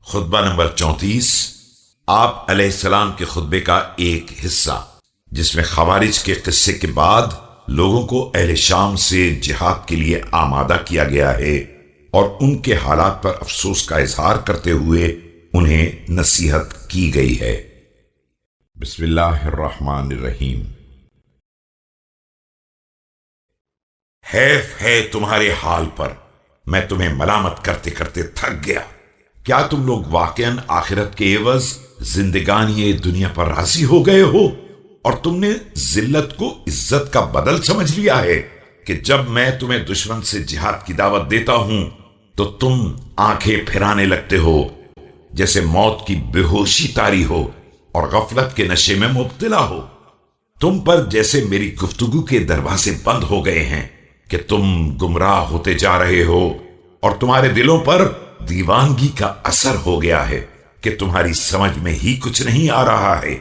خطبہ نمبر 34 آپ علیہ السلام کے خطبے کا ایک حصہ، جس میں خوارج کے قصے کے بعد لوگوں کو اہل شام سے جہاد کے لیے آمادہ کیا گیا ہے اور ان کے حالات پر افسوس کا اظہار کرتے ہوئے انہیں نصیحت کی گئی ہے۔ بسم اللہ الرحمن الرحیم۔ حیف ہے تمہارے حال پر، میں تمہیں ملامت کرتے کرتے تھک گیا۔ کیا تم لوگ واقعاً آخرت کے عوض زندگانی دنیا پر راضی ہو گئے ہو اور تم نے ذلت کو عزت کا بدل سمجھ لیا ہے کہ جب میں تمہیں دشمن سے جہاد کی دعوت دیتا ہوں تو تم آنکھیں پھرانے لگتے ہو جیسے موت کی بے ہوشی طاری ہو اور غفلت کے نشے میں مبتلا ہو۔ تم پر جیسے میری گفتگو کے دروازے بند ہو گئے ہیں کہ تم گمراہ ہوتے جا رہے ہو اور تمہارے دلوں پر دیوانگی کا اثر ہو گیا ہے کہ تمہاری سمجھ میں ہی کچھ نہیں آ رہا ہے۔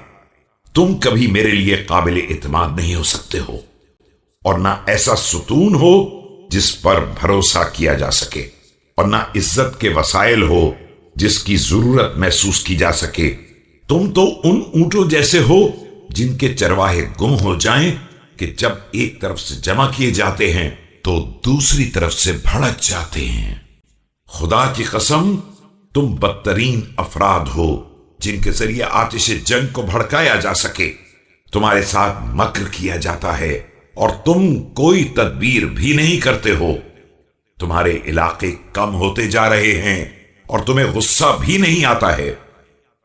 تم کبھی میرے لیے قابل اعتماد نہیں ہو سکتے ہو اور نہ ایسا ستون ہو جس پر بھروسہ کیا جا سکے، اور نہ عزت کے وسائل ہو جس کی ضرورت محسوس کی جا سکے۔ تم تو ان اونٹوں جیسے ہو جن کے چرواہے گم ہو جائیں کہ جب ایک طرف سے جمع کیے جاتے ہیں تو دوسری طرف سے بھڑک جاتے ہیں۔ خدا کی قسم تم بدترین افراد ہو جن کے ذریعے آتش جنگ کو بھڑکایا جا سکے۔ تمہارے ساتھ مکر کیا جاتا ہے اور تم کوئی تدبیر بھی نہیں کرتے ہو۔ تمہارے علاقے کم ہوتے جا رہے ہیں اور تمہیں غصہ بھی نہیں آتا ہے۔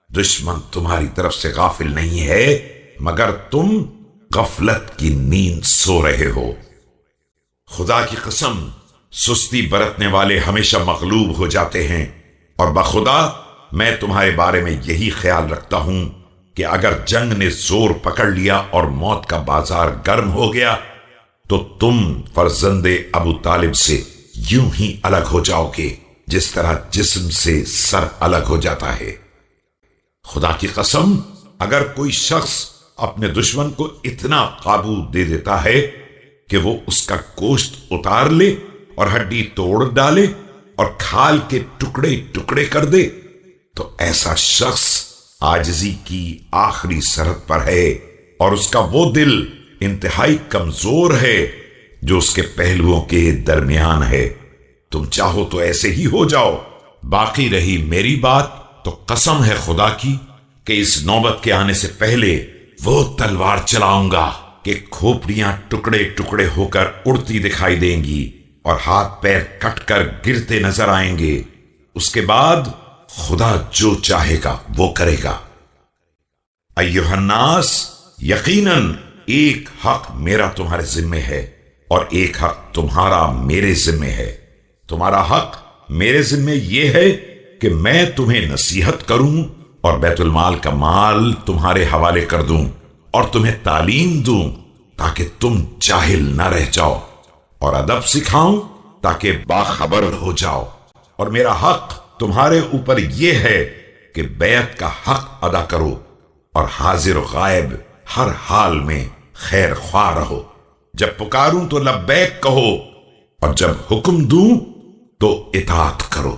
دشمن تمہاری طرف سے غافل نہیں ہے مگر تم غفلت کی نیند سو رہے ہو۔ خدا کی قسم سستی برتنے والے ہمیشہ مغلوب ہو جاتے ہیں، اور بخدا میں تمہارے بارے میں یہی خیال رکھتا ہوں کہ اگر جنگ نے زور پکڑ لیا اور موت کا بازار گرم ہو گیا تو تم فرزند ابو طالب سے یوں ہی الگ ہو جاؤ گے جس طرح جسم سے سر الگ ہو جاتا ہے۔ خدا کی قسم اگر کوئی شخص اپنے دشمن کو اتنا قابو دے دیتا ہے کہ وہ اس کا گوشت اتار لے اور ہڈی توڑ ڈالے اور کھال کے ٹکڑے ٹکڑے کر دے تو ایسا شخص عاجزی کی آخری سرحد پر ہے، اور اس کا وہ دل انتہائی کمزور ہے جو اس کے پہلوؤں کے درمیان ہے۔ تم چاہو تو ایسے ہی ہو جاؤ۔ باقی رہی میری بات تو قسم ہے خدا کی کہ اس نوبت کے آنے سے پہلے وہ تلوار چلاؤں گا کہ کھوپڑیاں ٹکڑے ٹکڑے ہو کر اڑتی دکھائی دیں گی اور ہاتھ پیر کٹ کر گرتے نظر آئیں گے۔ اس کے بعد خدا جو چاہے گا وہ کرے گا۔ ایھا الناس، یقیناً ایک حق میرا تمہارے ذمے ہے اور ایک حق تمہارا میرے ذمے ہے۔ تمہارا حق میرے ذمے یہ ہے کہ میں تمہیں نصیحت کروں اور بیت المال کا مال تمہارے حوالے کر دوں اور تمہیں تعلیم دوں تاکہ تم جاہل نہ رہ جاؤ، اور ادب سکھاؤں تاکہ باخبر ہو جاؤ۔ اور میرا حق تمہارے اوپر یہ ہے کہ بیعت کا حق ادا کرو اور حاضر و غائب ہر حال میں خیر خواہ رہو۔ جب پکاروں تو لبیک کہو اور جب حکم دوں تو اطاعت کرو۔